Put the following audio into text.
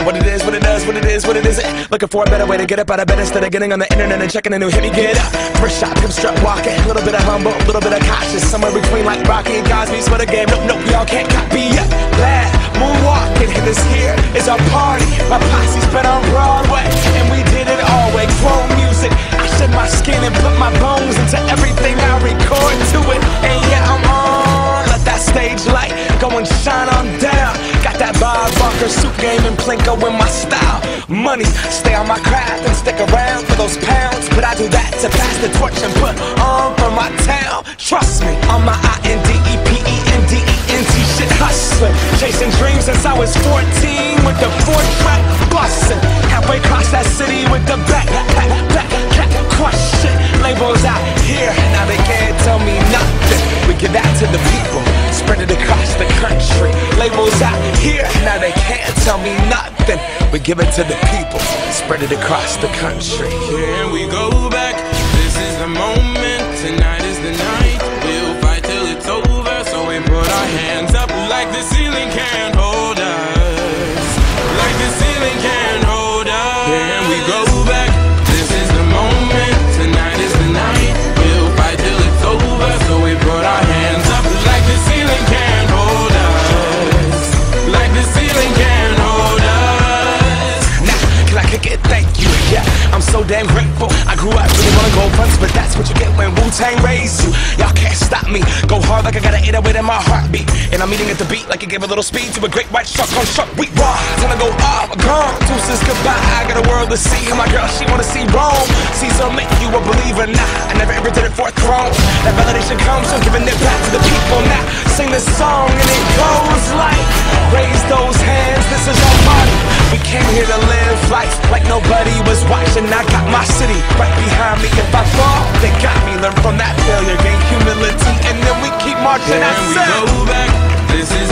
What it is, what it does, what it is, what it isn't. Looking for a better way to get up out of bed instead of getting on the internet and checking a new hit. Me get up, first shot, come strut walking. A little bit of humble, a little bit of cautious. Somewhere between like Rocky and Cosby's for the game. Nope, nope, y'all can't copy yet. Glad moonwalking, and this here is our party. My posse's been on Broadway, and we did it all way. Grown music, I shed my skin and put my bones into everything I record to it. And yeah, I'm on, let that stage light go and shine on down. Got that Bob Barker suit game and Plinko in my style. Money, stay on my craft and stick around for those pounds. But I do that to pass the torch and put on for my town. Trust me, on my INDEPENDENT shit hustling. Chasing dreams since I was 14 with the 4-track bustin'. Halfway across that city with the back question. Labels out here, now they can't tell me nothing. We give that to the people, spread it across the country. Labels out here, now they can't tell me nothing. We give it to the people, spread it across the country. Here we go back, this is the moment, tonight is the night. We'll fight till it's over, so we put our hands up like the ceiling can't hold us. Like the ceiling can't hold us. Here we go back, this is the moment, tonight is the night. We'll fight till it's over, so we put our hands up like the ceiling can't hold us. Like the ceiling can't hold us. Now, can I kick it? Thank you, yeah, I'm so damn grateful. I grew up really wanna go fronts, but that's what you get when Wu-Tang raised you. Y'all can't stop me, go hard like I got an 808 in my heartbeat. And I'm eating at the beat like it gave a little speed to a great white shark on Shark Week. Raw, time to go off, gone, deuces goodbye. I got a world to see, and my girl, she wanna see Rome. Caesar make you a believer, nah, I never ever did it for a throne. That validation comes from giving it back to the people. Now, sing this song and it goes like, raise those hands, this is our party. We came here to live life like nobody was watching. I got my city right behind me. If I fall, they got me. Learn from that failure, gain humility, and then we keep marching. Here we go back, this is